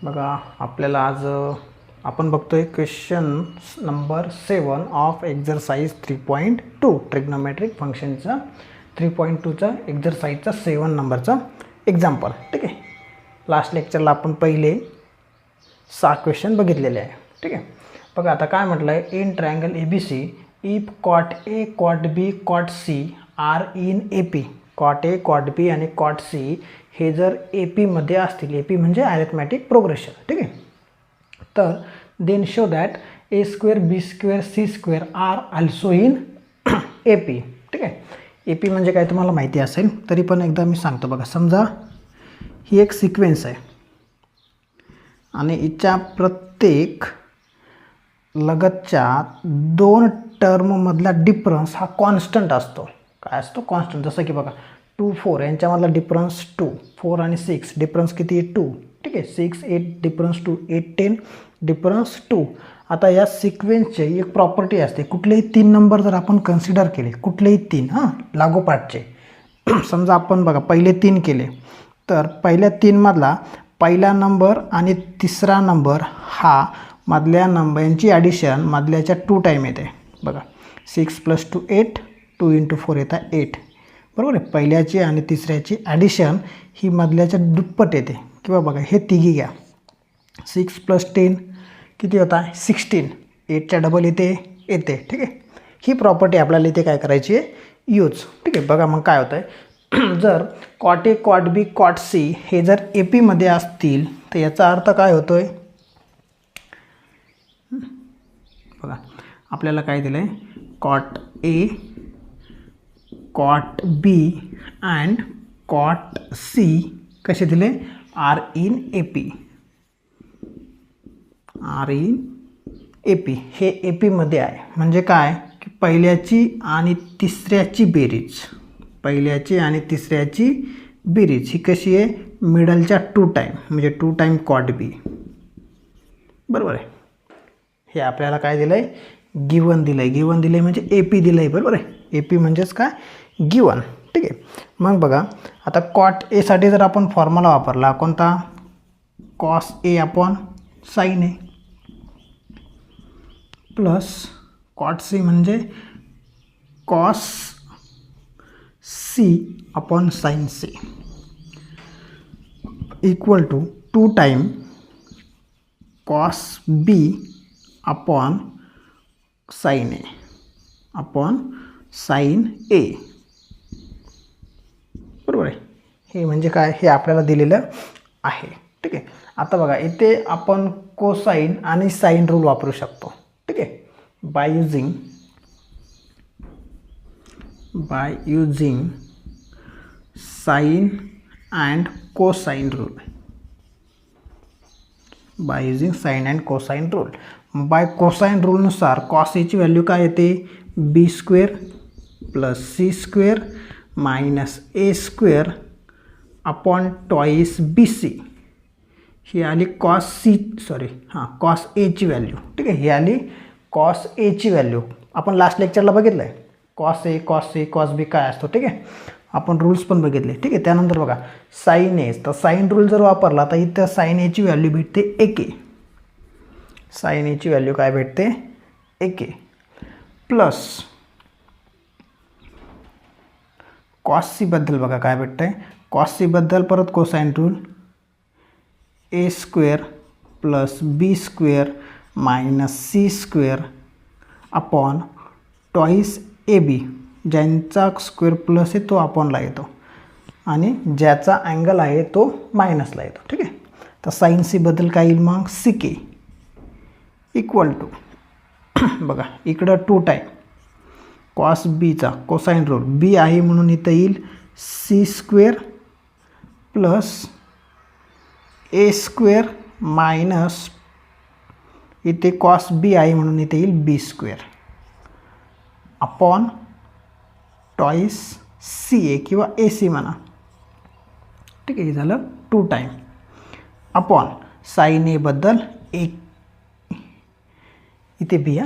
बघा आपल्याला आज आपण बघतोय question number 7 of exercise 3.2 trigonometric फंक्शनचा 3.2चा एक्झरसाइजचा 7 नंबरचा एक्झाम्पल. ठीक आहे. लास्ट लेक्चरला आपण पहिले 6 क्वेश्चन बघितलेले आहे. ठीक आहे. बघा आता काय म्हटलं आहे, in triangle ABC if cot A cot B cot C are in AP. Cot A cot B आणि कॉट सी हे जर AP मध्ये असतील, AP म्हणजे अरिथमॅटिक प्रोग्रेशन. ठीक आहे. तर then show that A square B square C square are also in AP. ठीक आहे. AP म्हणजे काय तुम्हाला माहिती असेल, तरी पण एकदा मी सांगतो. बघा समजा ही एक सिक्वेन्स आहे आणि हिच्या प्रत्येक लगतच्या 2 टर्ममधला डिफरन्स हा कॉन्स्टंट असतो. काय असतो? कॉन्स्टंट. जसं की बघा 2 4 यांच्यामधला डिफरन्स 2, 4 आणि 6 डिफरन्स किती आहे? 2. ठीक आहे. 6 8 डिफरन्स 2, 8 10 डिफरन्स 2. आता या सिक्वेन्सचे एक प्रॉपर्टी असते, कुठलेही 3 नंबर जर आपण कन्सिडर केले, कुठलेही 3 लागोपाठचे समजा आपण बघा पहिले 3 केले, तर पहिल्या 3 मधला पहिला नंबर आणि तिसरा नंबर हा मधल्या नंबर यांची ॲडिशन मधल्याच्या 2 टाईम येते. बघा 6 + 2 8, 2 × 4 येतात 8. बरोबर आहे. पहिल्याची आणि तिसऱ्याची ॲडिशन ही मधल्याच्या दुप्पट येते. किंवा बघा हे तिघी घ्या, 6 + 10 किती होता? 16. 8च्या डबल येते. ठीक आहे. ही प्रॉपर्टी आपल्याला इथे काय करायची आहे? यूज. ठीक आहे. बघा मग काय होतं आहे, जर cot A cot B cot C हे जर AP मध्ये असतील तर याचा अर्थ काय होतो आहे? बघा आपल्याला काय दिलं आहे, cot A cot B and cot C कसे दिले? Are in AP. Are in AP हे AP मध्ये आहे. म्हणजे काय की पहिल्याची आणि तिसऱ्याची बेरीज, पहिल्याची आणि तिसऱ्याची बेरीज ही कशी आहे? मिडलच्या 2 टाईम, म्हणजे 2 टाईम कॉट बी. बरोबर आहे. हे आपल्याला काय दिलं आहे? गिवन दिलं आहे. गिवन दिलं आहे म्हणजे AP दिलं आहे. बरोबर आहे. AP म्हणजेच काय? गिवन. ठीक आहे. मग बघा आता कॉट एसाठी जर आपण फॉर्म्युला वापरला, कोणता? Cos A upon sine A plus cot C म्हणजे cos C upon sine C equal to 2 time cos B upon sine A upon sine A. बरोबर आहे. हे म्हणजे काय? हे आपल्याला दिलेलं आहे. ठीक आहे. आता बघा इथे आपण कोसाइन आणि साइन रूल वापरू शकतो. ठीक आहे. By using sine and cosine rule. By using sine and cosine rule. By cosine रूलनुसार कॉस एची व्हॅल्यू काय येते? B² + C² - A² upon twice BC. ही आली कॉस एची व्हॅल्यू. ठीक आहे. ही आली कॉस एची व्हॅल्यू. आपण लास्ट लेक्चरला बघितलं आहे कॉस ए कॉस बी काय असतो. ठीक आहे. आपण रूल्स पण बघितले. ठीक आहे. त्यानंतर बघा साइन ए, तर साइन रूल जर वापरला तर इथं साइन एची व्हॅल्यू भेटते AK. साइन एची व्हॅल्यू काय भेटते? AK प्लस कॉस सी बद्दल बघा काय भेटतंय? कॉस सी बद्दल परत cosine rule, A² + B² - C² upon twice AB. ज्यांचा स्क्वेअर प्लस आहे तो अपॉनला येतो आणि ज्याचा अँगल आहे तो मायनसला येतो. ठीक आहे. तर साइन C बद्दल काय येईल मग? CK इक्वल टू बघा इकडं 2 टाईम कॉस बीचा कोसाइन रूल, B आहे म्हणून इथं येईल C² प्लस A² मायनस इथे कॉस B आहे म्हणून इथे येईल B² अपॉन ट्वाइस CA किंवा AC म्हणा. ठीक आहे. हे झालं 2 टाईम अपॉन साइन A बद्दल एक इथे B,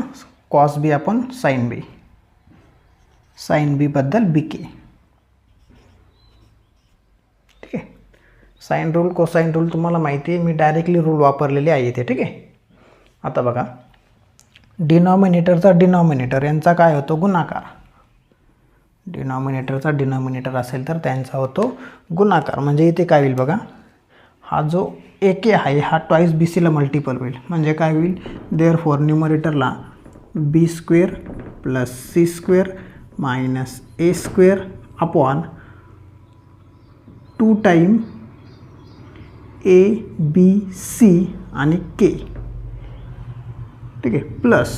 cos B upon sine B, sine B बद्दल BK. ठीक आहे. साईन रूल कोसाईन रूल तुम्हाला माहिती आहे, मी डायरेक्टली रूल वापरलेले आहे इथे. ठीक आहे. आता बघा, डिनॉमिनेटरचा डिनॉमिनेटर यांचा काय होतो गुणाकार. डिनॉमिनेटरचा डिनॉमिनेटर असेल तर त्यांचा होतो गुणाकार. म्हणजे इथे काय होईल बघा, हा जो AK आहे हा ट्वाईस BCला मल्टिपल होईल. म्हणजे काय होईल, देअरफॉर न्यूमरेटरला B² + C² - A² upon 2 time ABC आणि K. ठीक आहे. प्लस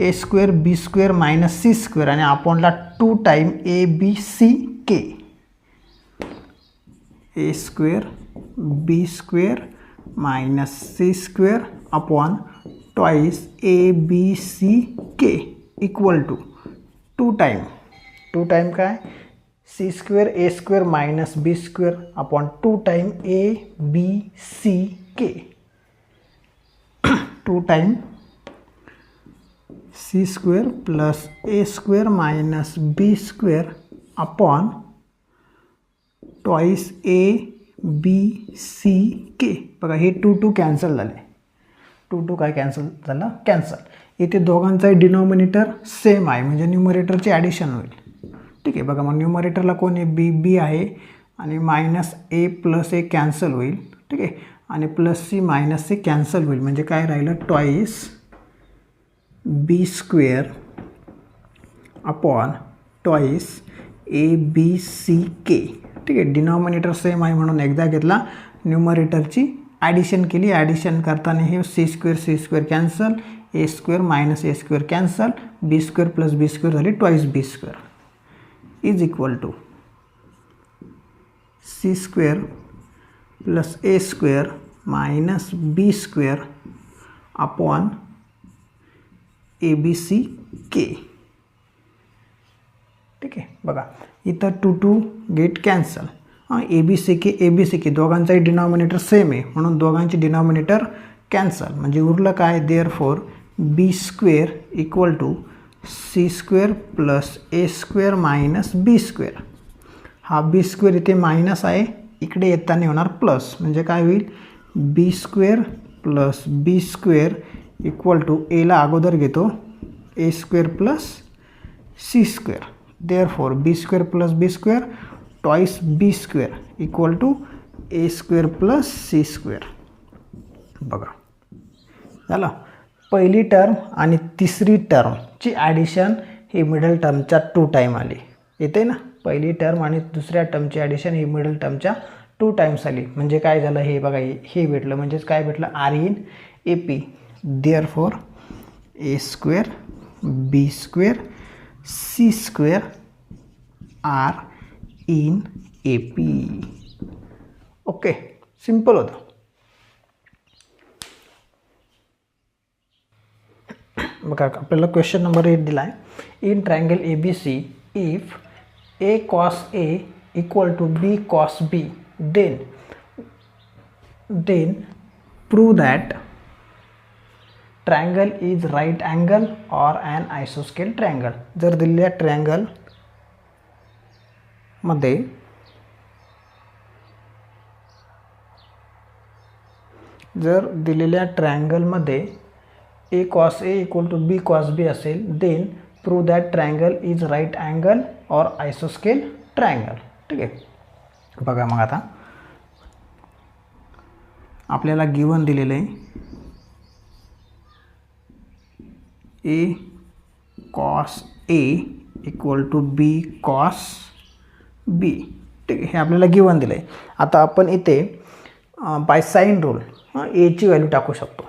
A² B² - C² आणि अपॉनला 2 time ABCK. A² B² - C² upon twice ABCK equal to 2 time काय C² A² - B² upon 2 time ABCK. 2 time C² + A² - B² upon twice ABCK. बघा हे 2 cancel झाले. 2 काय कॅन्सल झालं, कॅन्सल. इथे दोघांचाही डिनॉमिनेटर सेम आहे म्हणजे न्यूमरेटरची ॲडिशन होईल. ठीक आहे. बघा मग न्यूमरेटरला कोण आहे, B आहे आणि -A + A कॅन्सल होईल. ठीक आहे. आणि +C - C कॅन्सल होईल. म्हणजे काय राहिलं, twice B² upon twice ABCK. ठीक आहे. डिनॉमिनेटर सेम आहे म्हणून एकदा घेतला, न्यूमरेटरची ॲडिशन केली. ॲडिशन करताना हे C² cancel, A² - A² cancel, B² + B² झाली twice B² is equal to C² + A² - B² upon ABCK. ठीक आहे. बघा इथं 2 गेट कॅन्सल. ABCK दोघांचाही डिनॉमिनेटर सेम आहे म्हणून दोघांची डिनॉमिनेटर कॅन्सल. म्हणजे उरलं काय, therefore B² equal to C² + A² - B². हा B² इथे मायनस आहे, इकडे येताना होणार प्लस. म्हणजे काय होईल, B² + B² इक्वल टू Aला अगोदर घेतो A² + C². Therefore B² + B² twice B² equal to A² + C². बघा झालं. पहिली टर्म आणि तिसरी टर्मची ॲडिशन ही मिडल टर्मच्या 2 टाइम आली. येते ना, पहिली टर्म आणि दुसऱ्या टर्मची ॲडिशन ही मिडल टर्मच्या 2 टाइम्स आली. म्हणजे काय झालं, हे बघा हे भेटलं. म्हणजेच काय भेटलं, RIN AP. Therefore A² B² C² are in AP. Okay, simple होतं. बघा आपल्याला क्वेश्चन नंबर 8 दिला आहे. In triangle ABC if A cos A equal to B cos B then prove that triangle is right angle or an isosceles triangle. जर दिलेल्या triangle मध्ये A cos A equal to B cos B असेल, then prove that triangle is right angle और आयसोस्केल triangle. ठीक आहे. बघा मग आता आपल्याला गिवन दिलेलं आहे A cos A equal to B cos B. ठीक आहे, हे आपल्याला गिवन दिलं आहे. आता आपण इथे बाय साइन रूल Aची व्हॅल्यू टाकू शकतो.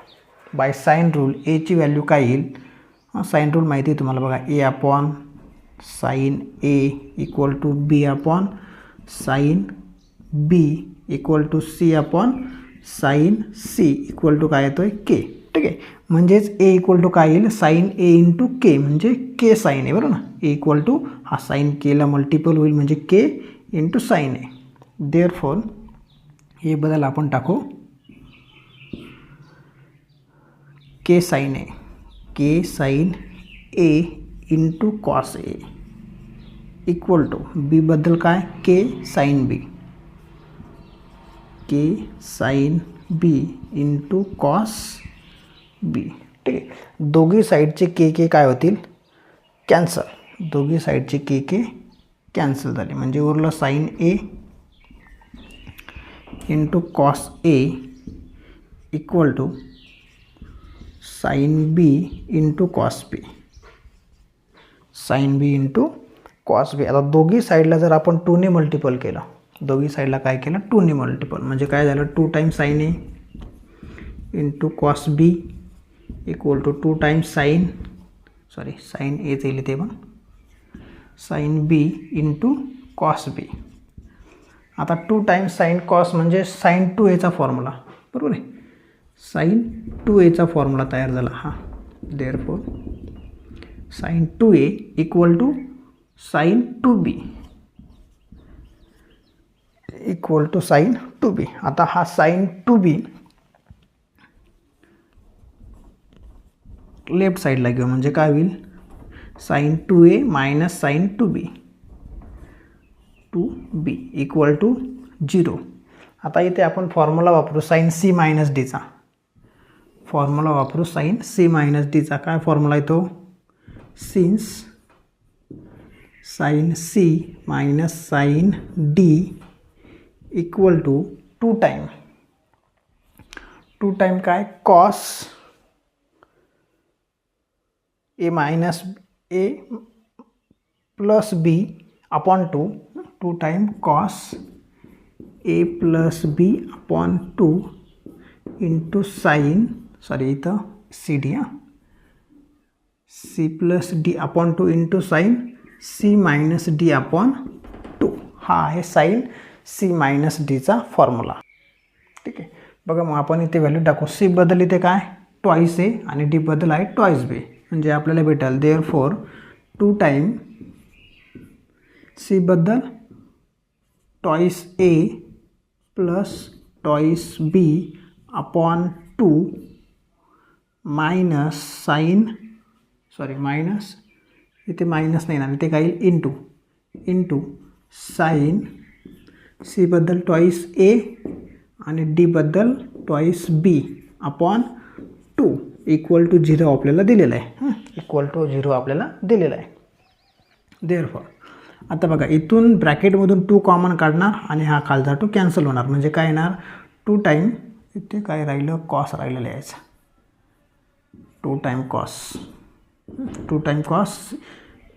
बाय साइन रूल Aची व्हॅल्यू काय येईल, साइन रूल माहिती आहे तुम्हाला. बघा A upon sine A equal to B upon sine B equal to C upon sine C equal to काय येतोय K. ठीक आहे. म्हणजेच A इक्वल टू काय येईल, साइन A इंटू K म्हणजे K साइन A. बरोबर ना. A इक्वल टू हा साइन Kला मल्टिपल होईल म्हणजे K into sine A. Therefore हे बदल आपण टाकू K sine A. K sine A into cos A equal to B बद्दल काय K sine B. K sine B into cos B. ठीक आहे, दोघी साईडचे के काय होतील, कॅन्सल. दोघी साईडचे के कॅन्सल झाले म्हणजे उरलं sine A into cos A equal to sine B into cos B. Sine B into cos B. आता दोघी साईडला जर आपण 2 ने मल्टिपल केलं, दोघी साईडला काय केलं, 2 ने मल्टिपल म्हणजे काय झालं, 2 times sine A into cos B equal to 2 times sine H येईल ते पण sine B into cos B. आता 2 टाइम्स साइन कॉस म्हणजे साइन 2a फॉर्म्युला, बरोबर आहे. साइन 2a फॉर्म्युला तयार झाला हा. Therefore sine 2a equal to sine 2b equal to sine 2b. आता हा साइन 2b लेफ्ट साईडला घेऊ म्हणजे काय होईल, sine 2a minus sine 2b equal to 0. आता इथे आपण फॉर्म्युला वापरू साइन सी मायनस डीचा. फॉर्म्युला वापरू साइन सी मायनस डीचा. काय फॉर्म्युला येतो, since sine C minus sine D equal to 2 time काय, cos A minus A plus B upon 2 time cos A plus B upon 2 into sine इथं C D C plus D upon 2 into sine C minus D upon 2. हा आहे sign C minus डीचा formula. ठीक आहे, बघा मग आपण इथे व्हॅल्यू टाकू. सी बद्दल इथे काय, ट्वाईस ए आणि डी बद्दल आहे ट्वाईस बी म्हणजे आपल्याला भेटेल देअरफॉर 2 टाइम सी बद्दल twice A plus twice B upon 2 minus sine minus इथे मायनस नाही ना, इथे काय येईल इंटू साइन सी बद्दल ट्वाईस ए आणि डी बद्दल twice B upon 2 equal to 0 आपल्याला दिलेलं आहे. इक्वल टू 0 आपल्याला दिलेलं आहे. देअरफॉर आता बघा इथून ब्रॅकेटमधून 2 कॉमन काढणार आणि हा खालचा 2 कॅन्सल होणार म्हणजे काय येणार, 2 टाइम इथे काय राहिलं, कॉस राहिलेलं यायचं. 2 टाइम कॉस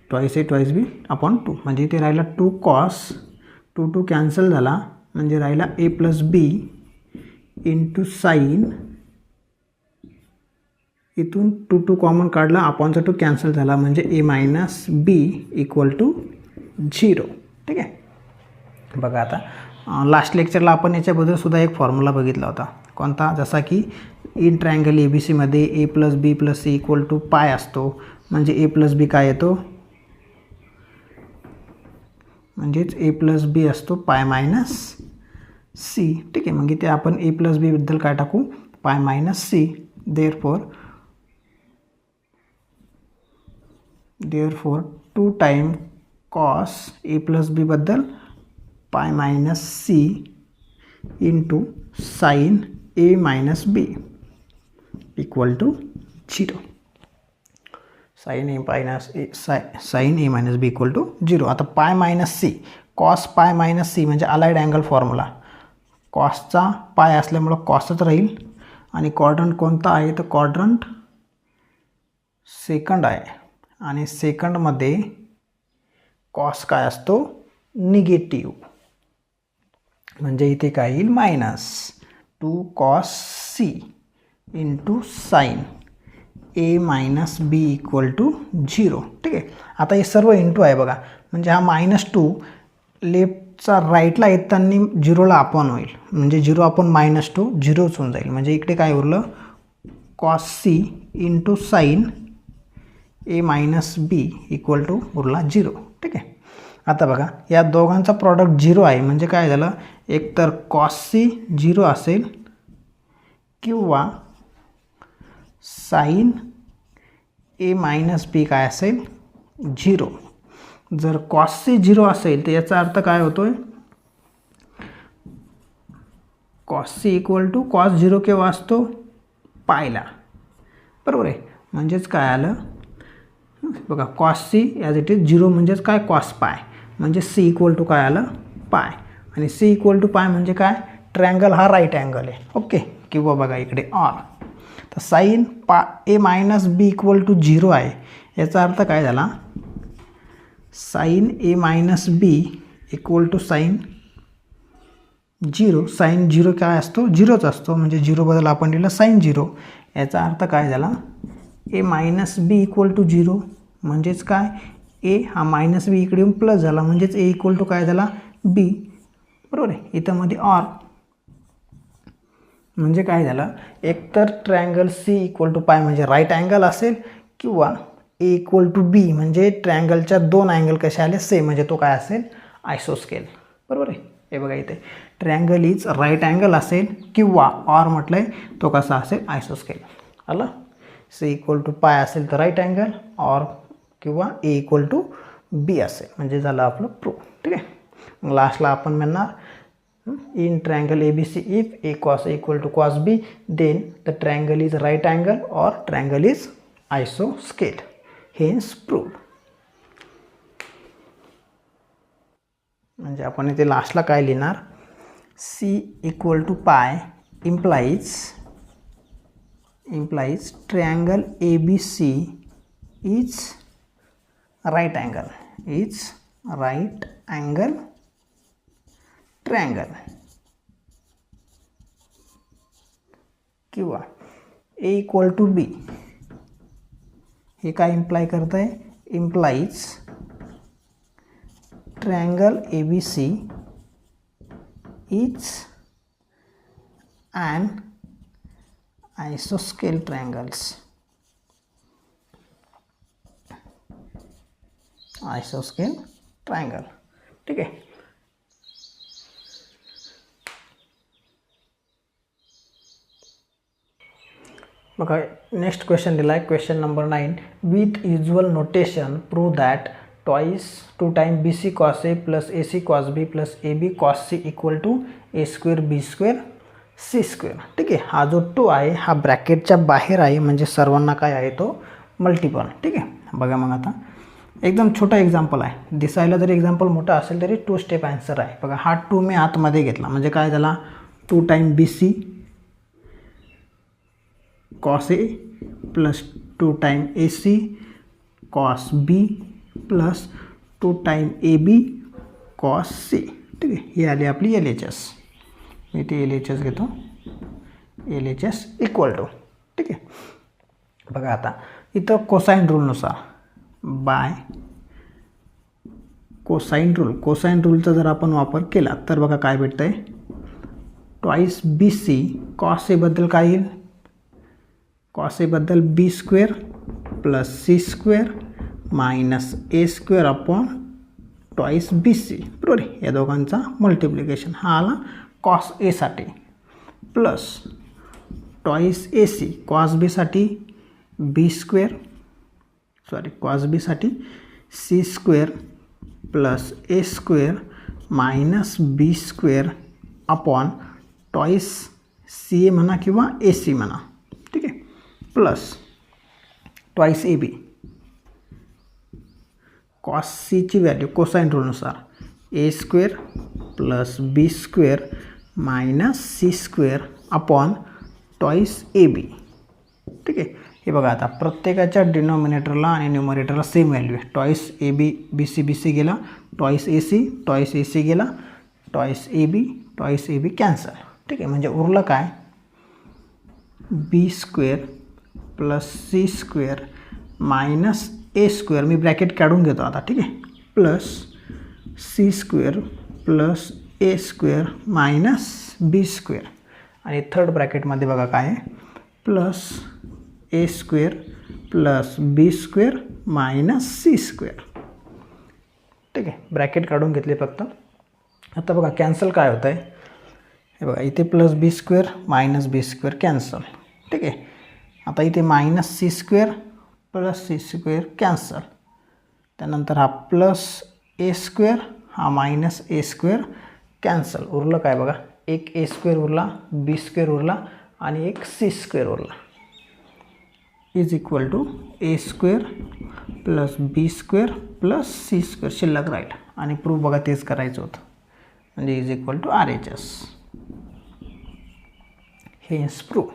ट्वाईस ए ट्वाईस बी अपॉन 2 म्हणजे इथे राहिला 2 कॉस 2 कॅन्सल झाला म्हणजे राहिला ए प्लस बी इंटू साइन इथून 2 कॉमन काढला अपॉनचा 2 कॅन्सल झाला म्हणजे ए मायनस बी इक्वल टू 0. ठीक आहे, बघा आता लास्ट लेक्चरला आपण याच्याबद्दल सुद्धा एक फॉर्म्युला बघितला होता. कोणता, जसा की इन ट्रायंगल ए बी सीमध्ये A plus B plus C equal to pi असतो म्हणजे ए प्लस बी काय येतो, म्हणजेच ए प्लस बी असतो पाय मायनस सी. ठीक आहे, मग इथे आपण ए प्लस बी बद्दल काय टाकू, pi minus C. Therefore 2 time cos A plus B बद्दल pi minus C into sine A minus B equal to 0. Sine A minus B equal to 0. आता pi minus C, cos pi minus C म्हणजे allied angle formula. कॉसचा pi असल्यामुळं कॉसच राहील आणि quadrant कोणता आहे तर क्वाड्रंट सेकंड आहे आणि सेकंडमध्ये कॉस काय असतो, निगेटिव्ह म्हणजे इथे काय येईल minus 2 cos C into sine A minus B equal to 0. ठीक आहे, आता हे सर्व इंटू आहे बघा म्हणजे हा -2 लेफ्टचा राईटला येताना 0ला अपॉन होईल म्हणजे 0 अपॉन -2 0च होऊन जाईल म्हणजे इकडे काय उरलं cos C into sine A minus B equal to उरला 0. ठीक आहे, आता बघा या दोघांचा प्रॉडक्ट 0 आहे म्हणजे काय झालं, एकतर कॉस सी 0 असेल किंवा साइन ए मायनस बी काय असेल 0. जर कॉस सी 0 असेल तर याचा अर्थ काय होतोय, cos C equal to cos 0 केव्हा असतो? पायला, बरोबर आहे. म्हणजेच काय आलं बघा, cos C as it is 0 म्हणजेच काय? Cos pi. म्हणजे सी इक्वल टू काय आलं? पाय. आणि सी इक्वल टू पाय म्हणजे काय? ट्रँगल हा राईट अँगल आहे. ओके. किंवा बघा इकडे ऑर, तर sine A minus B equal to 0 आहे. याचा अर्थ काय झाला? Sine A minus B equal to sine 0. Sine 0 काय असतो? 0च असतो. म्हणजे 0 बद्दल आपण लिहिलं साईन 0. याचा अर्थ काय झाला? ए मायनस बी इक्वल टू 0. म्हणजेच काय? ए हा मायनस बी इकडे येऊन प्लस झाला. म्हणजेच ए इक्वल टू काय झाला? बी, बरोबर आहे. इथं मध्ये ऑर म्हणजे काय झालं? एकतर ट्रँगल सी इक्वल टू पाय म्हणजे राईट अँगल असेल, किंवा ए इक्वल टू बी म्हणजे ट्रँगलच्या दोन अँगल कसे आले? सेम. म्हणजे तो काय असेल? आयसोस्केल, बरोबर आहे. हे बघा इथे ट्रँगल इज राईट अँगल असेल, किंवा ऑर म्हटलं आहे तो कसा असेल? आयसोस्केल. आलं? सी इक्वल टू पाय असेल तर राईट अँगल, ऑर किंवा ए इक्वल टू बी असेल म्हणजे झालं आपलं प्रूफ. ठीक आहे. मग लास्टला आपण म्हणणार in triangle A B C if A cos A equal to cos B then the triangle is right angle or triangle is आयसोस्केल. Hence proof. म्हणजे आपण इथे लास्टला काय लिहिणार? C equal to pi implies triangle A B C is right angle triangle, किंवा A equal to be. हे काय इम्प्लाय करत आहे? Implies triangle A B C is an isoscale triangles. आयसोस्केल ट्रायंगल. ठीक आहे. बघा नेक्स्ट क्वेश्चन दिला आहे, question number 9. With usual notation prove that two time B C cos A plus A C cos B plus A B cos C equal to A square B square C square. ठीक आहे. हा जो 2 आहे हा ब्रॅकेटच्या बाहेर आहे, म्हणजे सर्वांना काय आहे तो मल्टिपल. ठीक आहे. बघा मग आता एकदम छोटा एक्झाम्पल आहे, दिसायला जरी एक्झाम्पल मोठा असेल तरी 2 स्टेप आन्सर आहे. बघा हा 2 मी आतमध्ये घेतला म्हणजे काय झाला? 2 time B C cos A plus 2 time A C cos B plus 2 time A B cos C. ठीक आहे. ही आली आपली एल एच एस. मी ते एल एच एस घेतो, L H S equal to. ठीक आहे. बघा आता इथं कोसाईन रूलनुसार बाय कोसाईन रूलचा जर आपण वापर केला तर बघा काय भेटतं आहे? ट्वाईस बी सी कॉस एबद्दल काय येईल? कॉस एबद्दल B square plus C square minus A square upon twice B C. बरोबर आहे. या दोघांचा मल्टिप्लिकेशन हा आला कॉस एसाठी, plus twice A C cos बीसाठी बी स्क्वेअर कॉस बीसाठी C square plus A square minus B square upon twice C A म्हणा किंवा ए सी म्हणा. ठीक आहे. Plus twice A B cos सीची व्हॅल्यू कोसाईन रूलनुसार A square plus B square minus C square upon twice A B. ठीक आहे. हे बघा आता प्रत्येकाच्या डिनॉमिनेटरला आणि न्यूमरेटरला सेम व्हॅल्यू आहे. Twice A B B C गेला, ट्वाईस ए सी गेला, ट्वाईस ए बी कॅन्सल. ठीक आहे. म्हणजे उरलं काय? B square plus C square minus A square, मी ब्रॅकेट काढून घेतो आता. ठीक आहे. Plus C square plus A square minus B square, आणि थर्ड ब्रॅकेटमध्ये बघा काय आहे? Plus A square plus B square minus C square. ठीक आहे. ब्रॅकेट काढून घेतले फक्त. आता बघा कॅन्सल काय होतं आहे? हे बघा इथे plus B square minus B square cancel. ठीक आहे. आता इथे minus C square plus C square cancel. त्यानंतर हा प्लस ए स्क्वेअर हा मायनस ए स्क्वेअर कॅन्सल. उरलं काय बघा? एक ए स्क्वेअर उरला, बी स्क्वेअर उरला आणि एक सी स्क्वेअर उरला, is equal to A square plus B square plus C square शिल्लक राहील. आणि प्रूफ बघा तेच करायचं होतं, म्हणजे इज इक्वल टू RHS. हे इज प्रूफ.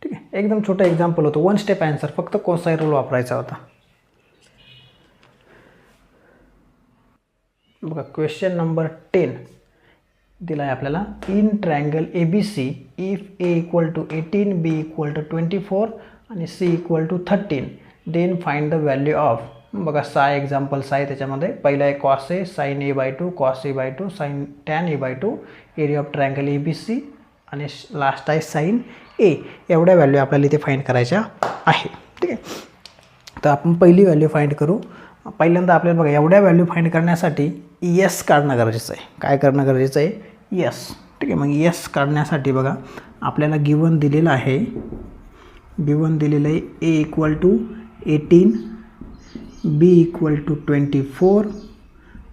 ठीक आहे, एकदम छोटं एक्झाम्पल होतं, 1 स्टेप आन्सर, फक्त कोसाइन रूल वापरायचा होता. बघा क्वेश्चन नंबर 10 दिला आहे आपल्याला. In triangle ABC if A equal to 18, B equal to 24 आणि C equal to 13, then find the value of. बघा 6 एक्झाम्पल्स आहे त्याच्यामध्ये. पहिला आहे cos A sine A/2, cos A/2, sine tan A/2, area of triangle ABC आणि last आहे sine A. एवढ्या value आपल्याला इथे फाइंड करायच्या आहे. ठीक आहे, तर आपण पहिली व्हॅल्यू फाइंड करू. पहिल्यांदा आपल्याला बघा एवढ्या व्हॅल्यू फाइंड करण्यासाठी S काढणं गरजेचं आहे. काय करणं गरजेचं आहे? S. ठीक आहे, मग S काढण्यासाठी बघा आपल्याला गिवन दिलेलं आहे, A equal to 18, B equal to 24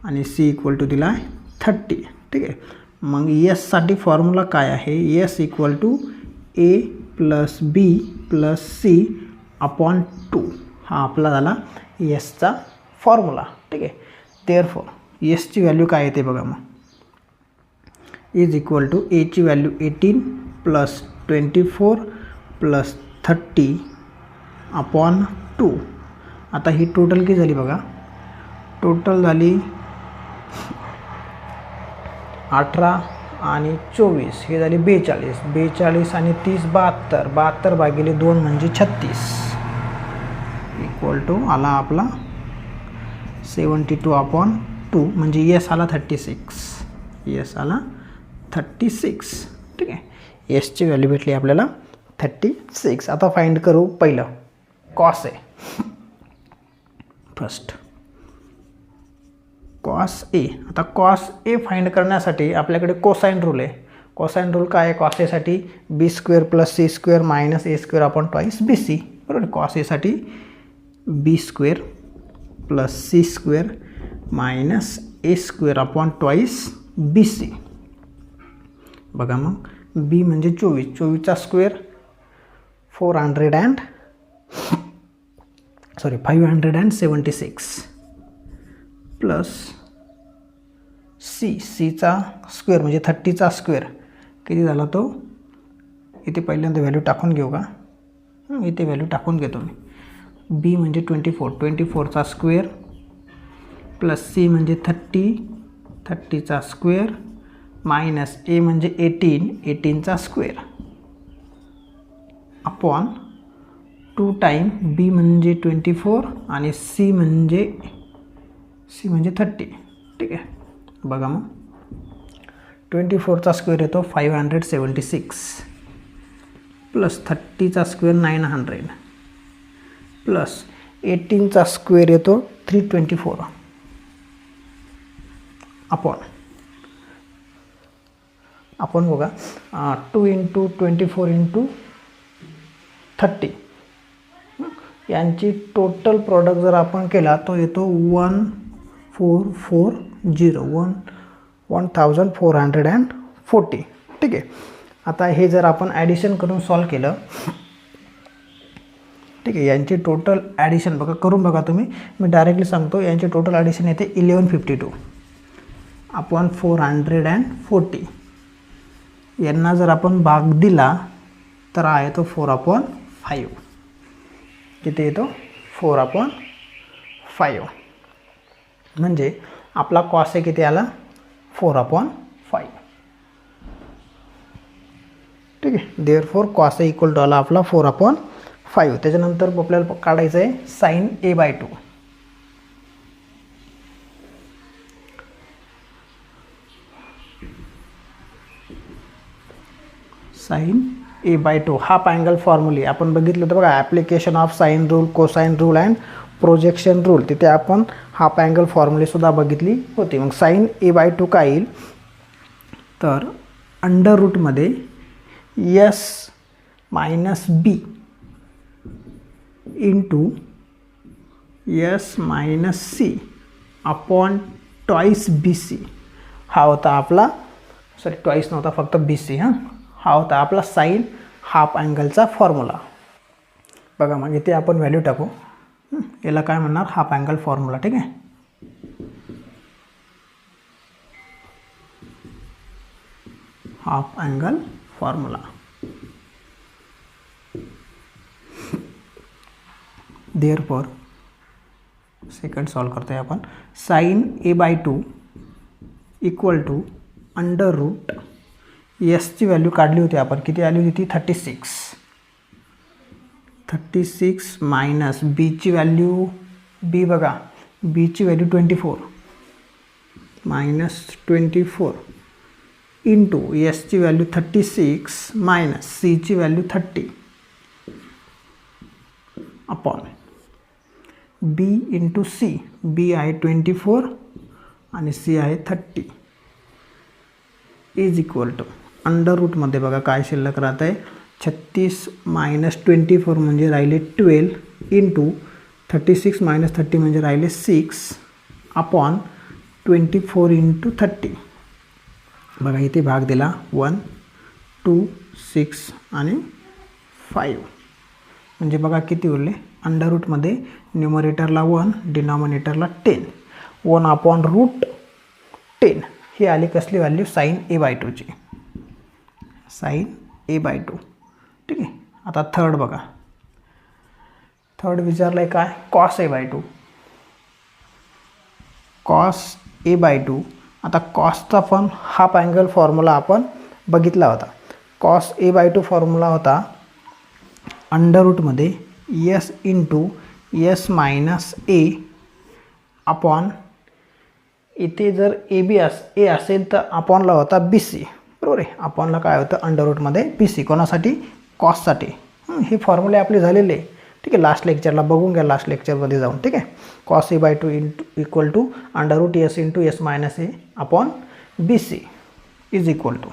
आणि C इक्वल टू दिला आहे 30. ठीक आहे, मग Sसाठी फॉर्म्युला काय आहे? S equal to A plus B plus C upon 2. हा आपला झाला Sचा फॉर्म्युला. ठीक आहे, देअरफॉर Sची व्हॅल्यू काय येते बघा, मग इज इक्वल टू Aची व्हॅल्यू 18 प्लस 24 प्लस 30 अपॉन 2. आता ही टोटल किती झाली बघा, टोटल झाली 18 आणि 24, हे झाली 42. 42 आणि 30 72, 72 भागिले 2 म्हणजे 36 इक्वल टू आला आपला 72 अपॉन 2, म्हणजे S आला 36. S आला 36. ठीक आहे, Sची व्हॅल्यू भेटली आपल्याला 36. आता फाइंड करू पहिलं cos A. First cos A. आता कॉस ए फाइंड करण्यासाठी आपल्याकडे कोसाइन रूल आहे. कोसाइन रूल काय आहे कॉस एसाठी? B square plus C square minus A square upon twice B C. बरोबर, कॉस एसाठी B square plus C square minus A square upon twice B C. बघा मग बी म्हणजे 24, 24चा स्क्वेअर 576 प्लस सीचा स्क्वेअर म्हणजे 30चा स्क्वेअर किती झाला तो? इथे पहिल्यांदा व्हॅल्यू टाकून घेऊ का? इथे व्हॅल्यू टाकून घेतो मी. बी म्हणजे 24, 24चा स्क्वेअर प्लस सी म्हणजे 30चा स्क्वेअर मायनस ए म्हणजे 18चा स्क्वेअर अपॉन 2 टाइम बी म्हणजे 24 आणि सी म्हणजे 30. ठीक आहे, बघा मग 24चा स्क्वेअर येतो 576 प्लस 30चा स्क्वेअर 900 प्लस 18चा स्क्वेअर येतो 324 आपण बघा 2 इंटू 24 इंटू 30 यांची टोटल प्रॉडक्ट जर आपण केला तो येतो 1440. ठीक आहे, आता हे जर आपण ॲडिशन करून सॉल्व केलं, ठीक आहे, यांची टोटल ॲडिशन बघा करून बघा तुम्ही. मी डायरेक्टली सांगतो, यांची टोटल ॲडिशन येते 1152 अपॉन 440. यांना जर आपण भाग दिला तर हा येतो 4/5. किती येतो? 4/5. म्हणजे आपला कॉस ए किती आला? 4/5. ठीक आहे, therefore cos A equal to आला आपला 4/5. त्याच्यानंतर आपल्याला काढायचं आहे sine A/2. Sine A/2 half angle फॉर्म्युले आपण बघितलं होतं बघा, application of sine rule, cosine rule and projection rule. तिथे आपण हाफ अँगल फॉर्म्युलेसुद्धा बघितली होती. मग साइन A/2 काय येईल तर अंडर रूटमध्ये S minus B into S minus C upon twice B C. हा होता आपला सॉरी ट्वाईस नव्हता, फक्त BC. हा होता आपला साईन हाफ अँगलचा फॉर्म्युला. बघा मग इथे आपण व्हॅल्यू टाकू. याला काय म्हणणार, हाफ अँगल फॉर्म्युला. ठीक आहे, half angle formula. Therefore second solve करतोय आपण. Sine A/2 equal to under root एसची व्हॅल्यू काढली होती आपण, किती आली होती ती 36 मायनस बीची व्हॅल्यू, बी बघा बीची व्हॅल्यू 24 मायनस 24 इंटू एसची व्हॅल्यू 36 मायनस सीची व्हॅल्यू 30 अपॉन बी इंटू सी. बी आहे 24 आणि सी आहे 30 इज इक्वल टू अंडर रूटमध्ये बघा काय शिल्लक राहत आहे, 36 मायनस 24 म्हणजे राहिले 12 इंटू 36 मायनस 30 म्हणजे राहिले 6 अपॉन 24 इंटू 30. बघा इथे भाग दिला 1 2 6 आणि 5 म्हणजे बघा किती उरले अंडर रूटमध्ये. न्यूमरेटरला 1, डिनॉमिनेटरला 10. 1 अपॉन रूट 10 ही आली कसली व्हॅल्यू, साईन A/2ची, साईन A/2. ठीक आहे, आता थर्ड बघा. थर्ड विचारलं आहे काय, कॉस A/2. Cos A/2. आता कॉसचा पण हाफ अँगल फॉर्म्युला आपण बघितला होता. कॉस A/2 फॉर्म्युला होता अंडर रूटमध्ये S into S minus A upon, इथे जर ए असेल तर अपॉनला होता BC. बरोबर आहे, अपॉनला काय होतं अंडर रूटमध्ये BC. कोणासाठी, कॉससाठी. हे फॉर्म्युले आपले झालेले आहे. ठीक आहे, लास्ट लेक्चरला बघून घ्या, लास्ट लेक्चरमध्ये जाऊन. ठीक आहे, cos A/2 equal to under root S into S minus A upon BC is equal to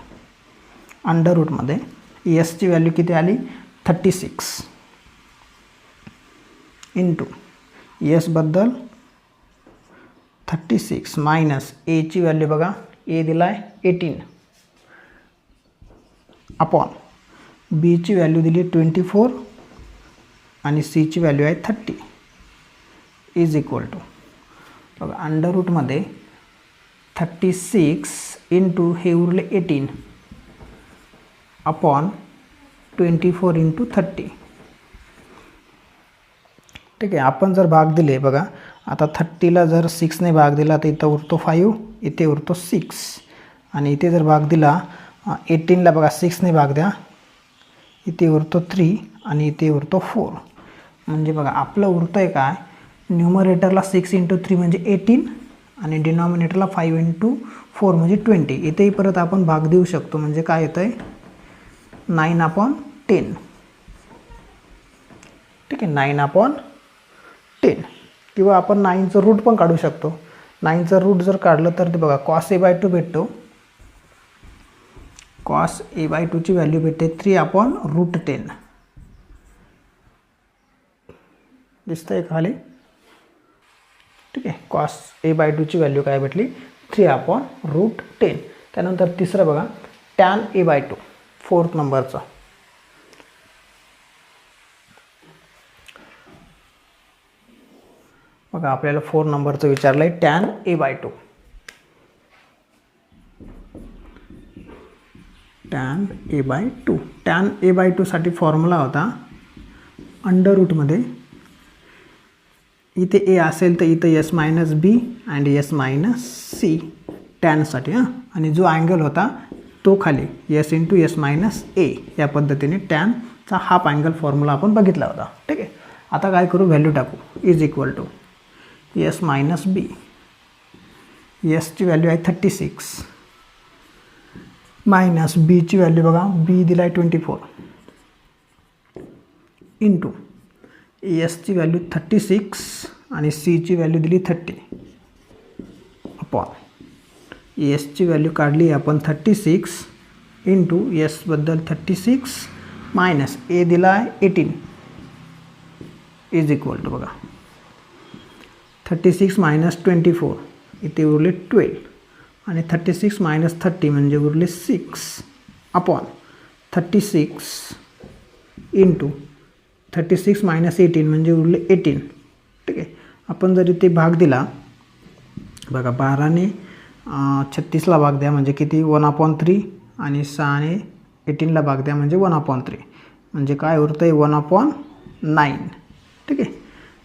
under रूटमध्ये एसची व्हॅल्यू किती आली 36 इंटू एसबद्दल 36 मायनस एची व्हॅल्यू बघा, ए दिला आहे 18 अपॉन बीची व्हॅल्यू दिली 24 आणि सीची व्हॅल्यू आहे 30 इज इक्वल टू बघा अंडर रूटमध्ये 36 इंटू हे उरले 18 अपॉन 24 इंटू 30. ठीक आहे, आपण जर भाग दिले बघा, आता 30ला जर 6ने भाग दिला तर इथं उरतो 5, इथे उरतो 6 आणि इथे जर भाग दिला 18ला बघा 6ने भाग द्या, इथे उरतो 3 आणि इथे उरतो 4. म्हणजे बघा आपलं उरतं आहे काय, न्यूमरेटरला 6 इंटू 3 म्हणजे 18 आणि डिनॉमिनेटरला 5 इंटू 4 म्हणजे 20. इथेही परत आपण भाग देऊ शकतो, म्हणजे काय येतं आहे 9/10. ठीक आहे, 9/10 किंवा आपण 9चं रूट पण काढू शकतो. 9चं रूट जर काढलं तर ते बघा कॉस A/2 भेटतो. कॉस A/2ची व्हॅल्यू भेटते 3/√10. दिसतंय खाली. ठीक आहे, कॉस A/2ची व्हॅल्यू काय भेटली 3/√10. त्यानंतर तिसरं बघा टॅन A/2, 4th नंबरचा. बघा आपल्याला 4 नंबरचं विचारलं आहे tan A/2. Tan A/2. Tan A/2 साठी फॉर्म्युला होता अंडर रूटमध्ये, इथे ए असेल तर इथं S minus B and S minus C टॅनसाठी. आणि जो अँगल होता तो खाली S into S minus A. या पद्धतीने टॅनचा हाफ अँगल फॉर्म्युला आपण बघितला होता. ठीक आहे, आता काय करू, व्हॅल्यू टाकू. Is equal to S minus B. एसची व्हॅल्यू आहे 36 मायनस बीची व्हॅल्यू बघा, बी दिला आहे 24 इंटू एसची व्हॅल्यू 36 आणि सीची व्हॅल्यू दिली 30 अपॉन एसची व्हॅल्यू काढली आपण 36 इंटू एसबद्दल 36 मायनस ए दिला आहे 18 इज इक्वल टू बघा 36 मायनस 24 इथे उरले 12 आणि 36 मायनस 30 म्हणजे उरले 6 अपॉन 36 इंटू 36 मायनस 18 म्हणजे उरले 18. ठीक आहे. आपण जर इथे भाग दिला बघा 12ने 36ला भाग द्या म्हणजे किती 1/3 आणि 6ने 18ला भाग द्या म्हणजे 1/3 म्हणजे काय उरतं आहे 1/9. ठीक आहे.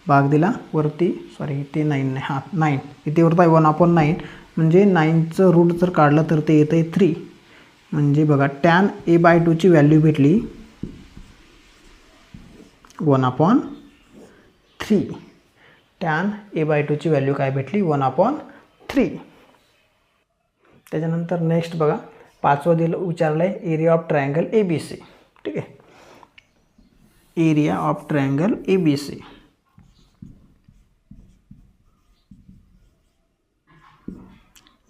भाग दिला वरती सॉरी इथे 9 नाही हां 9 इथे उरतं आहे 1/9 म्हणजे 9चं रूट जर काढलं तर ते येतं आहे 3. म्हणजे बघा tan a/2ची व्हॅल्यू भेटली 1/3. tan a/2ची व्हॅल्यू काय भेटली 1/3. त्याच्यानंतर नेक्स्ट बघा 5वं विचारलं आहे एरिया ऑफ ट्रायंगल ABC. ठीक आहे. Area of triangle ABC.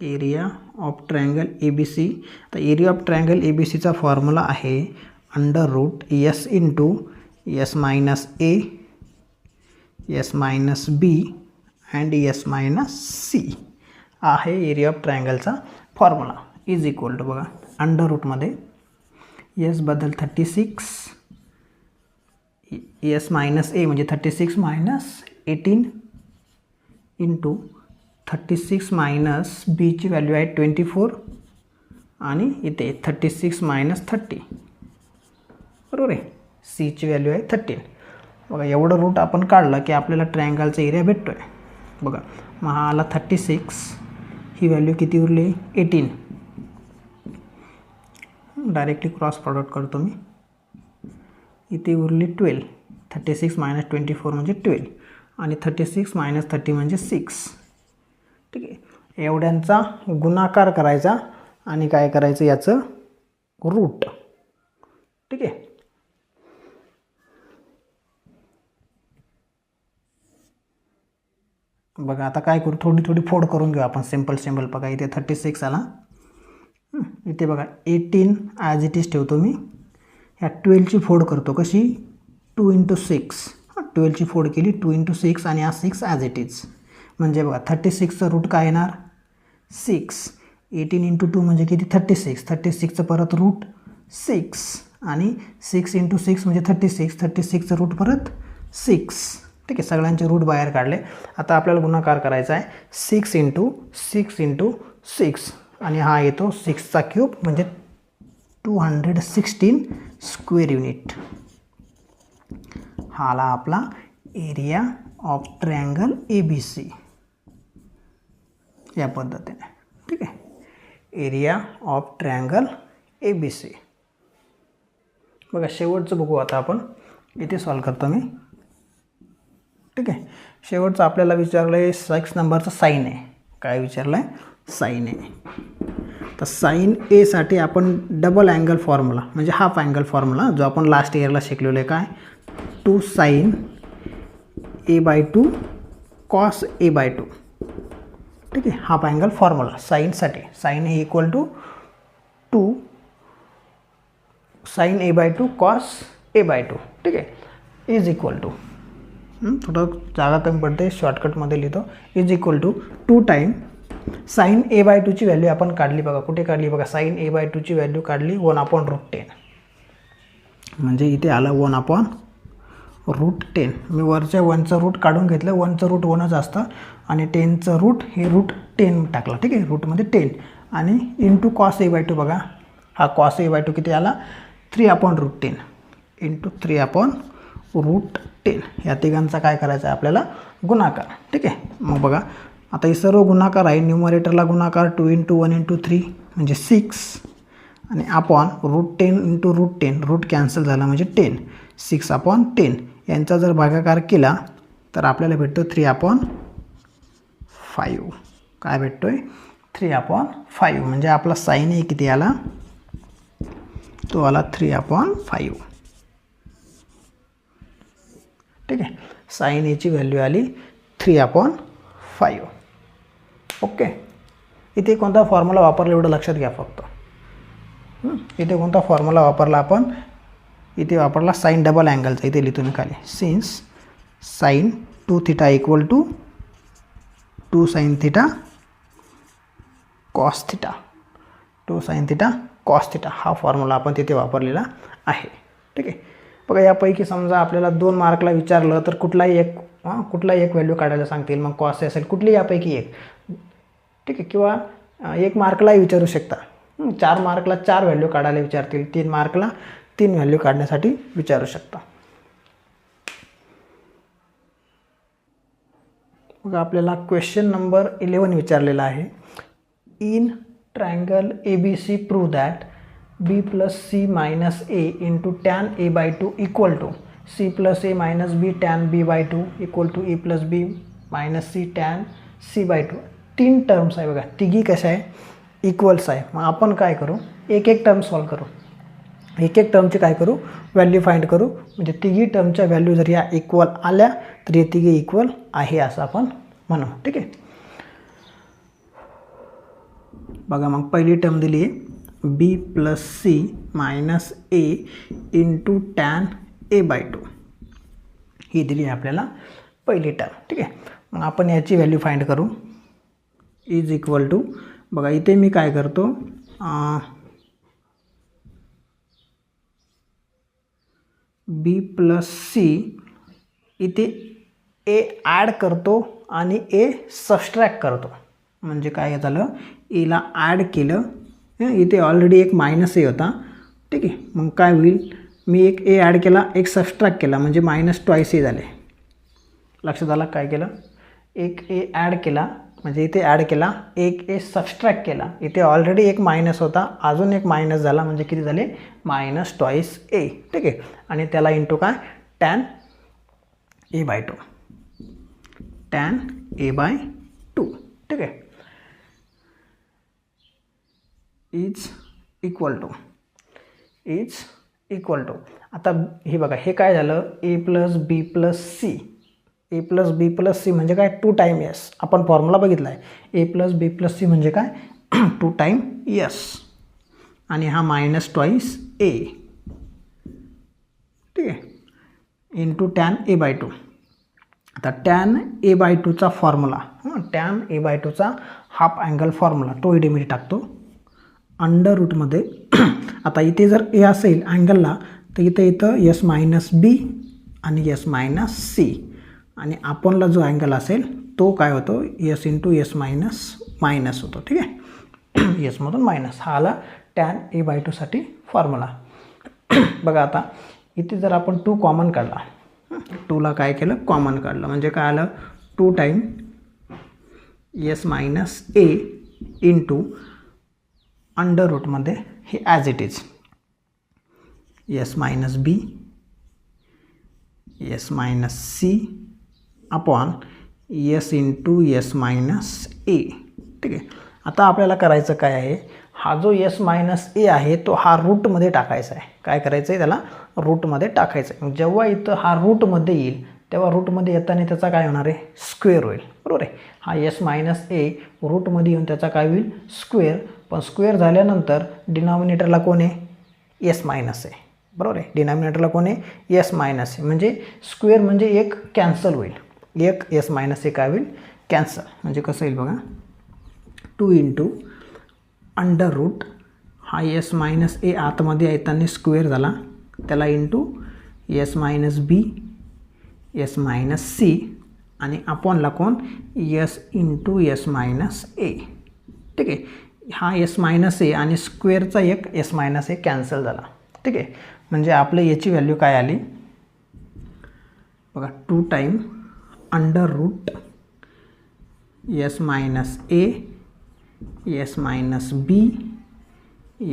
Area of triangle ABC. तर एरिया ऑफ ट्रायंगल ABCचा फॉर्म्युला आहे √S into S minus A S minus B and S minus C आहे एरिया ऑफ ट्रायंगलचा फॉर्म्युला. इज इक्वल टू बघा under रूटमध्ये S बद्दल 36 S minus A म्हणजे 36 minus 18 into 36 minus बीची व्हॅल्यू आहे 24 आणि इथे 36 मायनस 30 बरोबर आहे. सीची व्हॅल्यू आहे 13. बघा एवढं रूट आपण काढलं की आपल्याला ट्रायंगलचा एरिया भेटतो आहे. बघा मग हा आला 36 ही व्हॅल्यू किती उरली 18. डायरेक्टली क्रॉस प्रॉडक्ट करतो मी. इथे उरली 12. 36 मायनस 24 म्हणजे 12 आणि 36 मायनस 30 म्हणजे 6. ठीक आहे. एवढ्यांचा गुणाकार करायचा आणि काय करायचं याचं रूट. ठीक आहे. बघा आता काय करू थोडी फोड करून घेऊ आपण सिंपल. बघा इथे 36 आला. इथे बघा 18 ॲज इट इज ठेवतो मी. ह्या 12ची फोड करतो कशी 2 इंटू 6. 12ची फोड केली 2 इंटू 6 आणि हा 6 ॲज इट इज. म्हणजे बघा 36चं रूट काय येणार 6. 18 इंटू 2 म्हणजे किती 36. 36चं परत रूट 6 आणि 6 इंटू 6 म्हणजे 36. 36चं रूट परत 6. ठीक आहे. सगळ्यांचे रूट बाहेर काढले. आता आपल्याला गुणाकार करायचा आहे 6 इंटू 6 इंटू 6 आणि हा येतो 6चा क्यूब म्हणजे 216 स्क्वेअर युनिट. हा आला आपला एरिया ऑफ ट्रायंगल ABC या पद्धतीने. ठीक आहे. Area of triangle ABC. बघा शेवटचं बघू आता आपण. इथे सॉल्व करतो मी. ठीक आहे. शेवटचं आपल्याला विचारलं आहे 6 नंबरचं साईन आहे. काय विचारलं आहे साईन आहे. तर साईन एसाठी आपण डबल अँगल फॉर्म्युला म्हणजे हाफ अँगल फॉर्म्युला जो आपण लास्ट इयरला शिकलेलो आहे काय 2 साईन A/2 कॉस A/2. ठीक आहे. हाफ अँगल फॉर्म्युला साईनसाठी. साईन हे equal to 2 sine A/2 cos A/2. ठीक आहे. इज इक्वल टू थोडं जागा कमी पडते शॉर्टकटमध्ये लिहितो. Is equal to 2 time sine A/2ची व्हॅल्यू आपण काढली. बघा कुठे काढली बघा साईन A/2ची व्हॅल्यू काढली 1/√10 म्हणजे इथे आलं 1/√10. मी वरच्या 1चं रूट काढून घेतलं. 1चं रूट 1च असतं आणि 10चं रूट हे रूट 10 टाकला. ठीक आहे. रूटमध्ये 10 आणि इंटू कॉस A/2 बघा हा कॉस A/2 किती आला 3/√10 इंटू 3/√10. या तिघांचा काय करायचा आहे आपल्याला गुणाकार. ठीक आहे. मग बघा आता हे सर्व गुणाकार आहे. न्यूमरेटरला गुणाकार 2 इंटू 1 इंटू 3 म्हणजे 6 आणि अपॉन √10 इंटू √10 रूट कॅन्सल झाला म्हणजे 10. 6/10 यांचा जर भागाकार केला तर आपल्याला भेटतो 3/5. काय भेटतो आहे 3/5 म्हणजे आपला साईन ए किती आला तो आला 3/5. ठीक आहे. साईन एची व्हॅल्यू आली 3/5. ओके. इथे कोणता फॉर्म्युला वापरला एवढं लक्षात घ्या फक्त. इथे कोणता फॉर्म्युला वापरला आपण इथे वापरला साईन डबल अँगलचा. इथे लिहितो मी खाली since sine 2θ equal to 2 sin θ cos theta, 2 sin theta cos theta हा फॉर्म्युला आपण तिथे वापरलेला आहे. ठीक आहे. बघा यापैकी समजा आपल्याला 2 मार्कला विचारलं तर कुठलाही एक व्हॅल्यू काढायला सांगतील. मग कॉस असेल कुठली यापैकी एक. ठीक आहे. किंवा 1 मार्कलाही विचारू शकता. 4 मार्कला 4 व्हॅल्यू काढायला विचारतील. 3 मार्कला 3 व्हॅल्यू काढण्यासाठी विचारू शकता. मग आपल्याला क्वेश्चन नंबर 11 विचारलेला आहे. In triangle ABC prove that B plus C minus A into tan A by 2 equal to C plus A minus B tan B by 2 equal to A plus B minus C tan C by 2. 3 terms आहे बघा. तिघी कशा आहे, equals आहे. मग आपण काय करू, एक टर्म सॉल्व करू. एक टर्मचे काय करू, व्हॅल्यू फाइंड करू. म्हणजे तिघी टर्मच्या व्हॅल्यू जर या इक्वल आल्या तर हे तिघी इक्वल आहे असं आपण म्हणू. ठीक आहे. बघा मग पहिली टर्म दिली आहे B plus C minus A into tan A by 2 ही दिली आहे आपल्याला पहिली टर्म. ठीक आहे. मग आपण याची व्हॅल्यू फाइंड करू. इज इक्वल टू, बघा इथे मी काय करतो, B plus C इथे A ॲड करतो आणि A सबस्ट्रॅक्ट करतो. म्हणजे काय झालं, एला ॲड केलं, इथे ऑलरेडी एक मायनस ए होता. ठीक आहे. मग काय होईल, मी एक ए ॲड केला, एक सबस्ट्रॅक्ट केला, म्हणजे मायनस ट्वाईस ए झाले. लक्षात आलं काय केलं, एक ए ॲड केला म्हणजे इथे ॲड केला, एक ए सबस्ट्रॅक्ट केला, इथे ऑलरेडी एक मायनस होता, अजून एक मायनस झाला, म्हणजे किती झाले, मायनस ट्वाईस ए. ठीक आहे. आणि त्याला इंटू काय, tan A bye 2, tan A bye 2. ठीक आहे. इज इक्वल टू आता हे बघा, हे काय झालं, ए प्लस बी प्लस सी. ए प्लस बी प्लस सी म्हणजे काय, 2 टाइम एस. आपण फॉर्म्युला बघितला आहे. ए प्लस बी प्लस सी म्हणजे काय, 2 टाइम एस. आणि हा मायनस ट्वाईस ए. ठीक आहे. Into tan A bye 2. आता tan A bye 2चा formula, tan A bye 2चा half angle formula, तो इथे मी टाकतो अंडर रूटमध्ये. आता इथे जर ए असेल अँगलला तर इथं एस मायनस बी आणि एस मायनस सी. आणि आपणला जो अँगल असेल तो काय होतो, एस इंटू एस मायनस होतो. ठीक आहे. एसमधून मायनस हा आला टॅन ए बाय 2साठी फॉर्म्युला. बघा आता इथे जर आपण 2 कॉमन काढला, 2ला काय केलं, कॉमन काढलं, म्हणजे काय आलं, 2 time S minus A into under रूटमध्ये हे as it is S minus B S minus C upon S into S minus A. ठीक आहे. आता आपल्याला करायचं काय आहे, हा जो एस मायनस ए आहे तो हा रूटमध्ये टाकायचा आहे. काय करायचं आहे, त्याला रूटमध्ये टाकायचं आहे. जेव्हा इथं हा रूटमध्ये येईल तेव्हा रूटमध्ये येताना त्याचा काय होणार आहे, स्क्वेअर होईल. बरोबर आहे. हा एस मायनस ए रूटमध्ये येऊन त्याचा काय होईल, स्क्वेअर. पण स्क्वेअर झाल्यानंतर डिनॉमिनेटरला कोण आहे, एस मायनस आहे. बरोबर आहे. डिनॉमिनेटरला कोण आहे, एस मायनस आहे. म्हणजे स्क्वेअर म्हणजे एक कॅन्सल होईल, एक एस मायनस ए काय होईल, कॅन्सल. म्हणजे कसं येईल बघा, 2 इंटू अंडर रूट, हा एस मायनस ए आतमध्ये येताना स्क्वेअर झाला, त्याला into S minus B S minus C आणि अपॉनला कोण, S into S minus A. ठीक आहे. हा एस मायनस ए आणि स्क्वेअरचा एक एस मायनस ए कॅन्सल झाला. ठीक आहे. म्हणजे आपलं याची व्हॅल्यू काय आली बघा, 2 time under root S minus A S minus B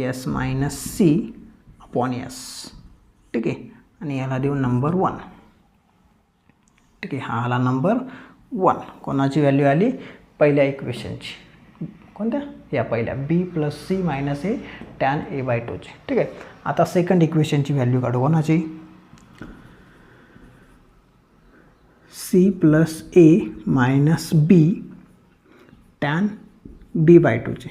S minus C upon S. ठीक आहे. आणि याला देऊ नंबर 1. ठीक आहे. हा आला नंबर 1. कोणाची व्हॅल्यू आली, पहिल्या इक्वेशनची. कोणत्या, या पहिल्या बी plus C minus A tan A bye 2ची. ठीक आहे. आता सेकंड इक्वेशनची व्हॅल्यू काढू. कोणाची, C plus A minus B tan B bye 2ची.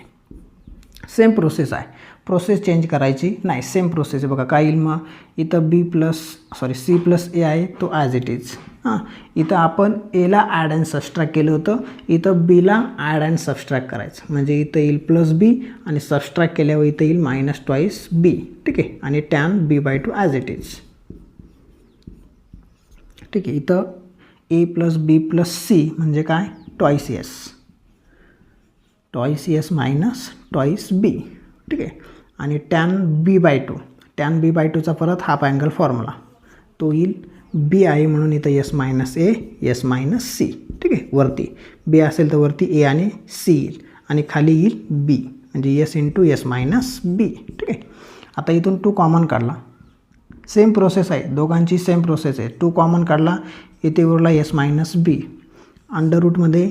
Same process आहे, प्रोसेस चेंज करायची नाही, सेम प्रोसेस आहे. बघा काय येईल मग, इथं सी प्लस ए आहे तो ॲज इट इज. हां, इथं आपण एला ॲड अँड सबस्ट्रॅक्ट केलं होतं, इथं बीला ॲड अँड सबस्ट्रॅक्ट करायचं. म्हणजे इथं येईल प्लस बी आणि सबस्ट्रॅक्ट केल्यावर इथं येईल मायनस ट्वाईस बी. ठीक आहे. आणि tan b/2 as it is. ठीक आहे. इथं A plus B plus C म्हणजे काय, twice S. Twice S minus twice B. ठीक आहे. आणि टॅन b/2, टॅन b/2चा परत हाफ अँगल फॉर्म्युला, तो येईल बी आहे म्हणून इथं S minus A S minus C. ठीक आहे. वरती बी असेल तर वरती ए आणि सी येईल आणि खाली येईल बी म्हणजे एस इंटू एस मायनस बी. ठीक आहे. आता इथून 2 कॉमन काढला, सेम प्रोसेस आहे, दोघांची सेम प्रोसेस आहे. 2 कॉमन काढला, इथे उरला एस मायनस बी. अंडर रूटमध्ये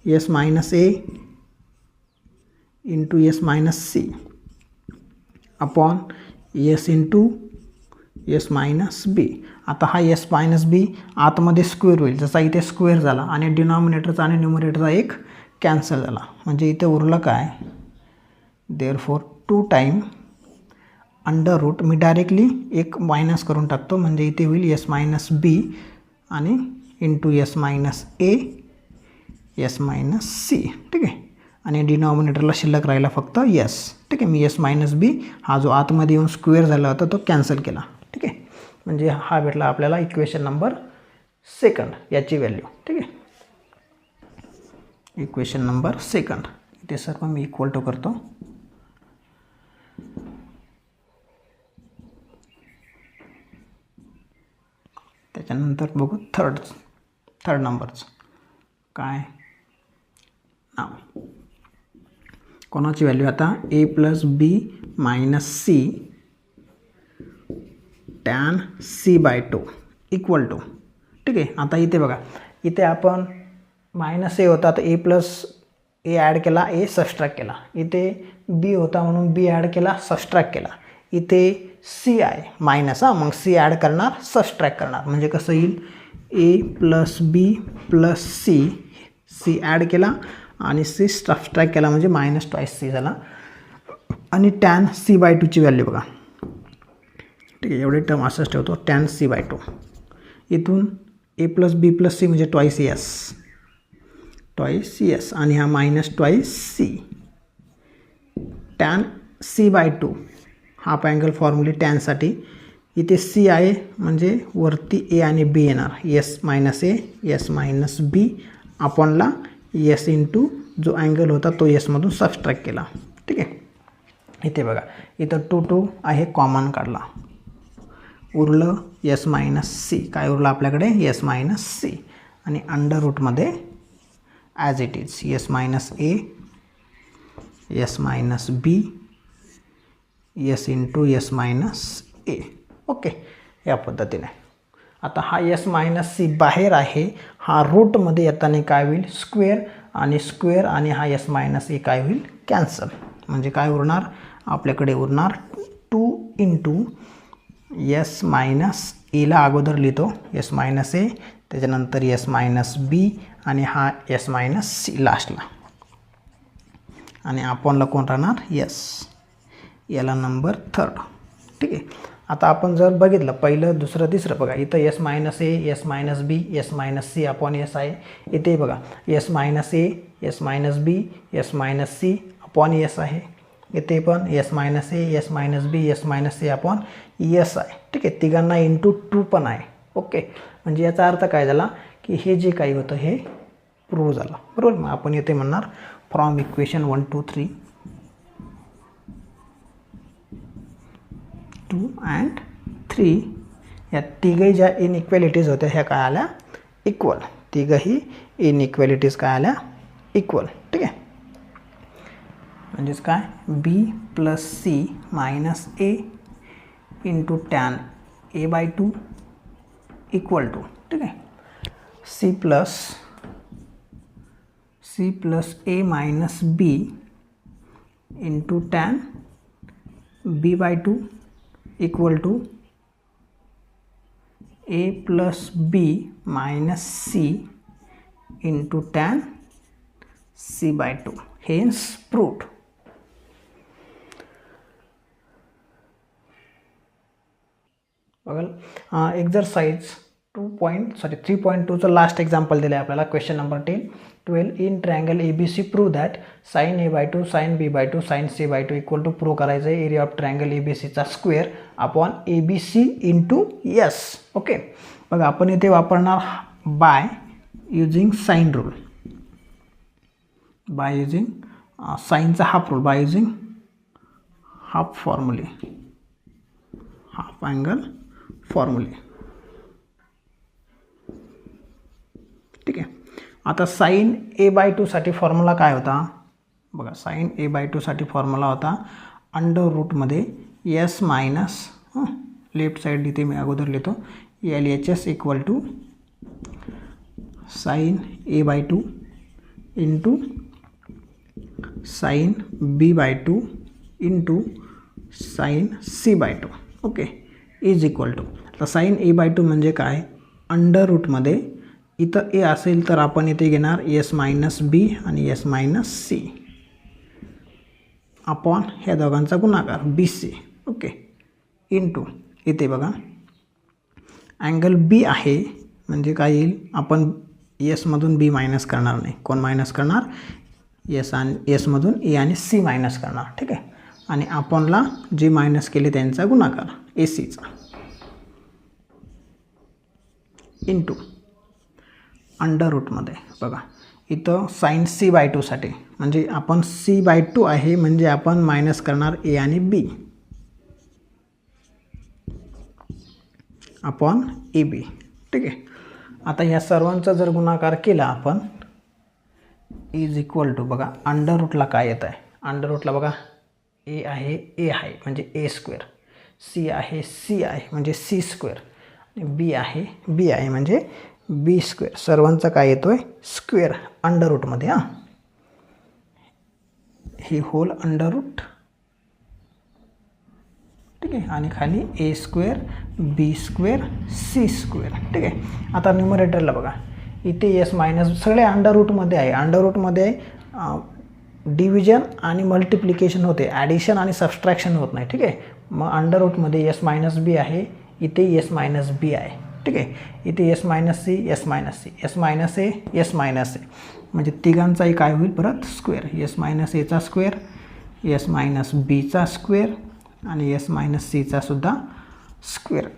S minus A into S minus C upon S into S minus B. आता हा एस मायनस बी आतमध्ये स्क्वेअर होईल, जसा इथे स्क्वेअर झाला आणि डिनॉमिनेटरचा आणि न्यूमरेटरचा एक कॅन्सल झाला. म्हणजे इथे उरलं काय, देअरफॉर 2 टाईम अंडर रूट, मी डायरेक्टली एक मायनस करून टाकतो म्हणजे इथे होईल एस मायनस बी आणि into S minus A S minus C. ठीक आहे. आणि डिनॉमिनेटरला शिल्लक राहिला फक्त एस. ठीक आहे. मी एस मायनस बी हा जो आतमध्ये येऊन स्क्वेअर झाला होता तो कॅन्सल केला. ठीक आहे. म्हणजे हा भेटला आपल्याला इक्वेशन नंबर 2 याची व्हॅल्यू. ठीक आहे. इक्वेशन नंबर 2 इथे सर्व मी इक्वल टू करतो. त्याच्यानंतर बघू थर्ड नंबरचं काय नाव, कोणाची व्हॅल्यू आता A plus B minus C tan c/2 equal to. ठीक आहे. आता इथे बघा, इथे आपण मायनस ए होता तर ए प्लस ए ॲड केला, ए सबस्ट्रॅक्ट केला. इथे बी होता म्हणून बी ॲड केला, सबस्ट्रॅक्ट केला. इथे सी आहे मायनस, मग सी ॲड करणार, सबस्ट्रॅक्ट करणार. म्हणजे कसं येईल, ए plus B plus C, C add केला आणि सी सबस्ट्रॅक्ट केला म्हणजे मायनस ट्वाईस सी झाला. आणि टॅन c/2ची व्हॅल्यू बघा. ठीक आहे. एवढे टर्म असंच ठेवतो, टॅन c/2. इथून A plus B plus C म्हणजे ट्वाईस एस आणि हा minus twice C. Tan c/2 half angle फॉर्म्युले टॅनसाठी इथे सी आहे म्हणजे वरती ए आणि बी येणार, S minus A S minus B अपॉनला एस इंटू जो अँगल होता तो एसमधून सबस्ट्रॅक्ट केला. ठीक आहे. इथे बघा, इथं 2 आहे, कॉमन काढला, उरलं एस मायनस सी. काय उरलं आपल्याकडे, एस मायनस सी. आणि अंडर रूटमध्ये as it is S minus A S minus B S into S minus A. Okay. या पद्धतीने आता हा एस मायनस सी बाहेर आहे, हा रूटमध्ये येताना काय होईल, स्क्वेअर आणि हा एस मायनस ए काय होईल, कॅन्सल. म्हणजे काय उरणार आपल्याकडे, उरणार 2 इंटू एस मायनस एला अगोदर लिहितो, एस मायनस ए, त्याच्यानंतर एस मायनस बी आणि हा एस मायनस सी लास्टला. आणि अपॉनला कोण राहणार, एस. याला नंबर 3. ठीक आहे. आता आपण जर बघितलं पहिलं दुसरं तिसरं बघा, इथं S minus A S minus B S minus C upon S आहे. इथे बघा S minus A S minus B S minus C upon S आहे. इथे पण S minus A S minus B S minus C upon S आहे. ठीक आहे. तिघांना इंटू 2 पण आहे. ओके. म्हणजे याचा अर्थ काय झाला की हे जे काही होतं हे प्रूव्ह झालं. बरोबर. मग आपण येथे म्हणणार फ्रॉम इक्वेशन 1 2 3 2 and 3 या तिघही ज्या इनइक्वॅलिटीज होत्या ह्या काय आल्या, इक्वल. तिघही इनइक्वॅलिटीज काय आल्या, इक्वल. ठीक आहे. म्हणजेच काय, B plus C minus A into tan a/2 equal to. ठीक आहे. C plus A minus B into tan b/2 equal to A plus B minus C into tan c/2. Hence proved. बघा, exercise 2 3.2चं last example दिलं आहे आपल्याला. Question number 12 in triangle ABC prove that sin A/2 sin B/2 sin C/2 equal to prove करायचं आहे area of triangle ABCचा square upon ABC into S. Okay, बघा आपण इथे वापरणार by using sine rule, by using साइनचा half rule, by using half फॉर्म्युले, half angle फॉर्म्युले. ठीक आहे, आता साइन A/2 साठी फॉर्म्युला काय होता बघा. साइन A/2 साठी फॉर्म्युला होता अंडर रूटमध्ये S मायनस लेफ्ट साईड इथे मी अगोदर लिहितो LHS equal to sine A/2 into sine B/2 into sine C/2. Okay, is equal to. तर साइन A/2 म्हणजे काय, अंडर रूटमध्ये इथं ए असेल तर आपण इथे घेणार S मायनस बी आणि S मायनस सी अपॉन ह्या दोघांचा गुणाकार BC. ओके, इंटू इथे बघा अँगल B आहे म्हणजे काय येईल, आपण Sमधून B मायनस करणार नाही. कोण मायनस करणार, Sमधून A आणि C मायनस करणार. ठीक आहे, आणि आपणला जे मायनस केले त्यांचा गुणाकार ACचा इंटू अंडर रूटमध्ये बघा इथं साइन C/2 साठी म्हणजे आपण C/2 आहे म्हणजे आपण मायनस करणार A आणि B अपॉन AB. ठीक आहे, आता ह्या सर्वांचा जर गुणाकार केला आपण इज इक्वल टू बघा अंडर रूटला काय येत आहे, अंडर रूटला बघा A आहे म्हणजे A स्क्वेअर, C आहे म्हणजे C स्क्वेअर, B आहे म्हणजे B स्क्वेअर. सर्वांचा काय येतोय स्क्वेअर अंडर रूटमध्ये. हां, ही होल अंडर रूट. ठीक आहे, आणि खाली A square B square C square. ठीक आहे, आता न्यूमरेटरला बघा इथे S मायनस सगळे अंडर रूटमध्ये आहे. अंडर रूटमध्ये डिव्हिजन आणि मल्टिप्लिकेशन होते, ॲडिशन आणि सबस्ट्रॅक्शन होत नाही. ठीक आहे, मग अंडर रूटमध्ये S मायनस बी आहे, इथे S मायनस बी आहे. ठीक आहे, इथे S minus C S minus C S minus A S minus A म्हणजे तिघांचाही काय होईल परत स्क्वेअर. S मायनस एचा स्क्वेअर, S मायनस बीचा स्क्वेअर आणि S मायनस सीचा सुद्धा स्क्वेअर.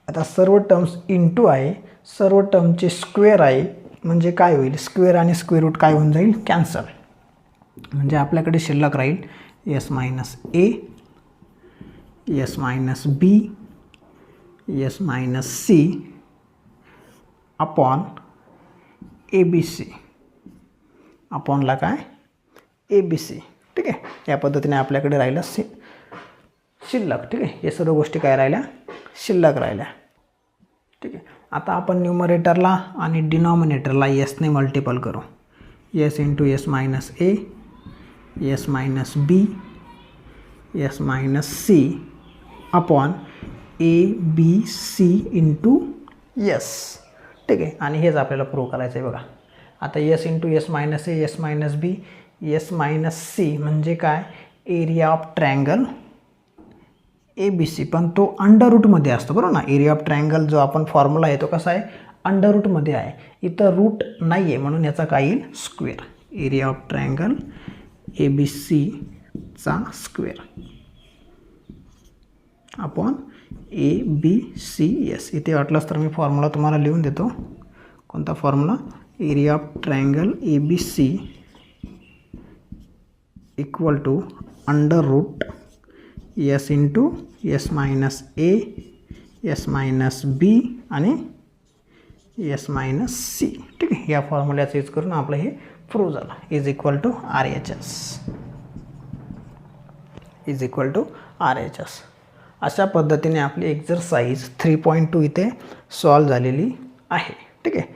आता सर्व टर्म्स इंटू आहे, सर्व टर्मचे स्क्वेअर आहे म्हणजे काय होईल, स्क्वेअर आणि स्क्वेअर रूट काय होऊन जाईल कॅन्सल. म्हणजे आपल्याकडे शिल्लक राहील S minus A S minus B S minus C upon ABC अपॉनला काय ABC. ठीक आहे, या पद्धतीने आपल्याकडे राहिलं शिल्लक. ठीक आहे, हे सर्व गोष्टी काय राहिल्या शिल्लक राहिल्या. ठीक आहे, आता आपण न्यूमरेटरला आणि डिनॉमिनेटरला Sने मल्टिपल करू. S into S minus A S minus B S minus C upon ABC into S. ठीक आहे, आणि हेच आपल्याला प्रूव्ह करायचं आहे बघा. आता S into S minus A S minus B S minus C म्हणजे काय, एरिया ऑफ ट्रायंगल ABC, पण तो अंडर रूटमध्ये असतो बरोबर ना. एरिया ऑफ ट्रायंगल जो आपण फॉर्म्युला आहे तो कसा आहे अंडर रूटमध्ये आहे, इथं रूट नाही आहे म्हणून याचा काय येईल स्क्वेअर. एरिया ऑफ ट्रायंगल ABCचा स्क्वेअर अपॉन ABCS. इथे वाटलंच तर मी फॉर्म्युला तुम्हाला लिहून देतो. कोणता formula, area of triangle ABC equal to under root S into S minus A S minus B आणि S मायनस सी. ठीक आहे, या फॉर्म्युल्याचा यूज करून आपलं हे प्रूव्ह झालं. Is equal to RHS is equal to RHS. अशा पद्धतीने आपली एक्झरसाइज 3.2 इथे सॉल्व झालेली आहे. ठीक आहे,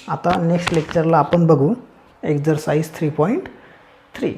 आता नेक्स्ट लेक्चरला आपण बघू एक्झरसाइज 3.3.